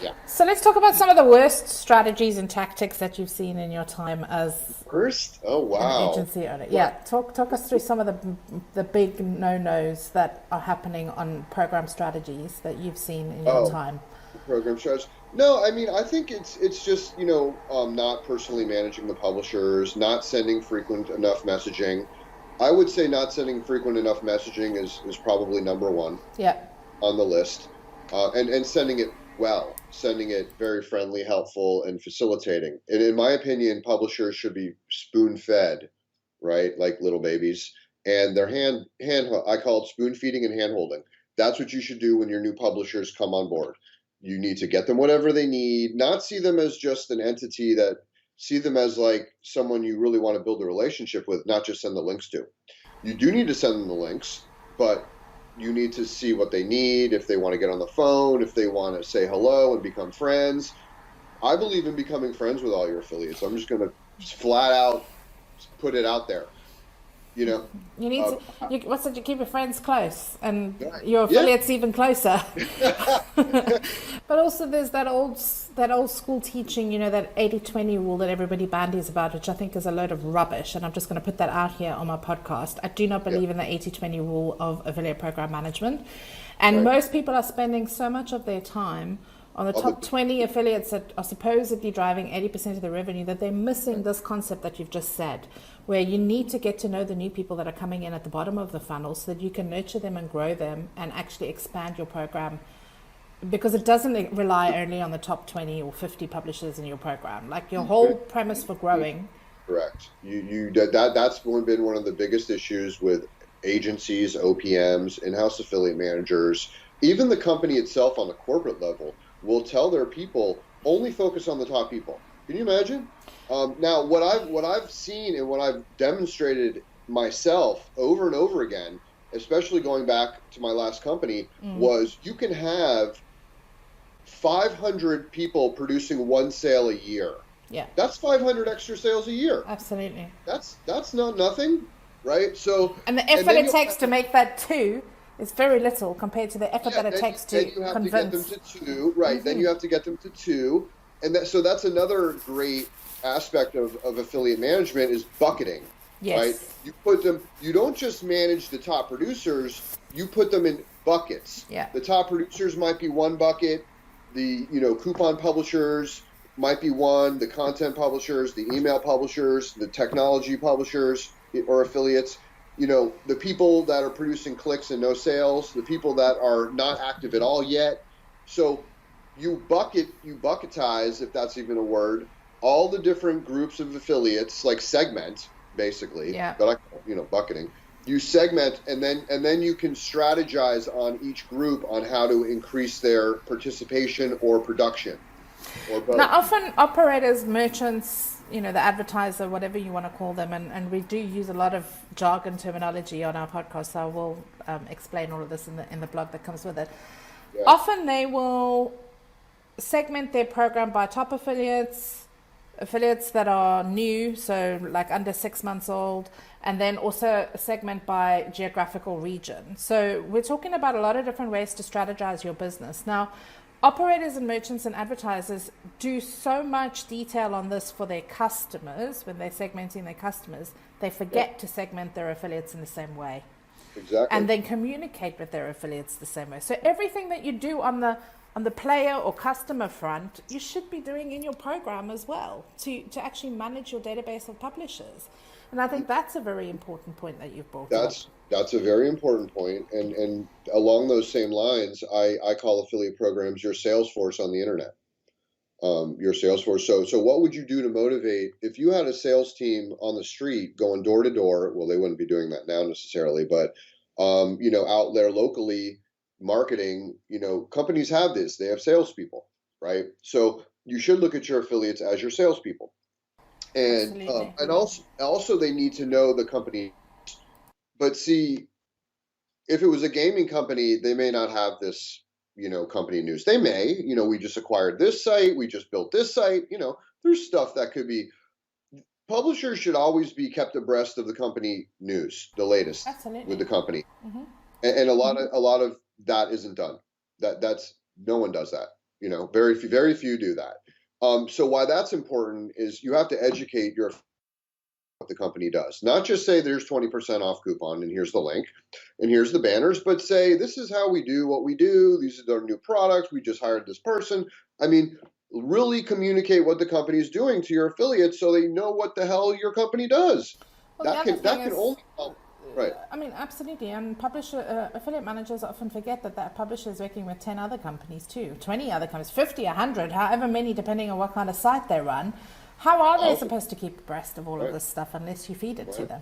Yeah. So let's talk about some of the worst strategies and tactics that you've seen in your time as First, oh an wow. agency owner. Yeah, What talk us through some of the big no nos that are happening on program strategies that you've seen in your oh time. program strategy. No, I mean I think it's just, not personally managing the publishers, not sending frequent enough messaging. I would say not sending frequent enough messaging is probably number one Yeah, on the list. And sending it well, sending it very friendly, helpful, and facilitating. And in my opinion, publishers should be spoon fed, right, like little babies. And their hand I call it spoon feeding and hand holding. That's what you should do when your new publishers come on board. You need to get them whatever they need, not see them as just an entity that see them as like someone you really want to build a relationship with, not just send the links to. You do need to send them the links, but you need to see what they need, if they want to get on the phone, if they want to say hello and become friends. I believe in becoming friends with all your affiliates. I'm just going to flat out put it out there. You know, you need to. What's it? You keep your friends close, and right? your Yeah, affiliates even closer. But also, there's that old school teaching, that 80-20 rule that everybody bandies about, which I think is a load of rubbish. And I'm just going to put that out here on my podcast. I do not yeah, believe in the 80-20 rule of affiliate program management. And right. most people are spending so much of their time on the top Other, 20 affiliates that are supposedly driving 80% of the revenue that they're missing right. this concept that you've just said, where you need to get to know the new people that are coming in at the bottom of the funnel so that you can nurture them and grow them and actually expand your program, because it doesn't rely only on the top 20 or 50 publishers in your program. Like, your whole premise for growing. Correct. That's been one of the biggest issues with agencies, OPMs, in-house affiliate managers, even the company itself on the corporate level will tell their people only focus on the top people. Can you imagine? Now, what I've seen and what I've demonstrated myself over and over again, especially going back to my last company, was you can have 500 people producing one sale a year. Yeah, That's 500 extra sales a year. absolutely. That's not nothing, right? So, And the and effort then it you'll takes have, to make that two is very little compared to the effort yeah, that it then takes then to you have to get them convince. to two, right? Then you have to get them to two, and so that's another great aspect of affiliate management is bucketing, right? Yes. You put them, you don't just manage the top producers, you put them in buckets. Yeah. The top producers might be one bucket, the coupon publishers might be one, the content publishers, the email publishers, the technology publishers or affiliates, the people that are producing clicks and no sales, the people that are not active at all yet. So you bucketize, if that's even a word, all the different groups of affiliates, like segment, basically, Yeah. but bucketing. You segment, and then you can strategize on each group on how to increase their participation or production or Now, both. often operators, merchants, the advertiser, whatever you want to call them, and we do use a lot of jargon terminology on our podcast, so I will explain all of this in the blog that comes with it. Yeah, Often they will segment their program by top affiliates, affiliates that are new, so like under 6 months old, and then also segment by geographical region. So we're talking about a lot of different ways to strategize your business. Now, operators and merchants and advertisers do so much detail on this for their customers when they're segmenting their customers, they yeah, forget to segment their affiliates in the same way exactly. and then communicate with their affiliates the same way. So everything that you do on the player or customer front, you should be doing in your program as well to actually manage your database of publishers. And I think that's a very important point that you've brought up. That's a very important point, and along those same lines, I call affiliate programs your sales force on the internet. Your sales force. So what would you do to motivate if you had a sales team on the street going door to door? Well, they wouldn't be doing that now necessarily, but out there locally marketing. Companies have this. They have salespeople, right? So you should look at your affiliates as your salespeople, and Absolutely. also they need to know the company. But see, if it was a gaming company, they may not have this, company news. They may, we just acquired this site, we just built this site. There's stuff that could be. Publishers should always be kept abreast of the company news, the latest with Absolutely. the company, and a lot of that isn't done. That's no one does that. Very few do that. So why that's important is you have to educate your what the company does. Not just say there's 20% off coupon and here's the link and here's the banners, but say this is how we do what we do. These are our new products. We just hired this person. I mean, really communicate what the company is doing to your affiliates so they know what the hell your company does. Well, That can only help. Right. I mean, absolutely. And affiliate managers often forget that that publisher is working with 10 other companies too, 20 other companies, 50, 100, however many, depending on what kind of site they run. How are they supposed to keep abreast of all of this stuff unless you feed it to them?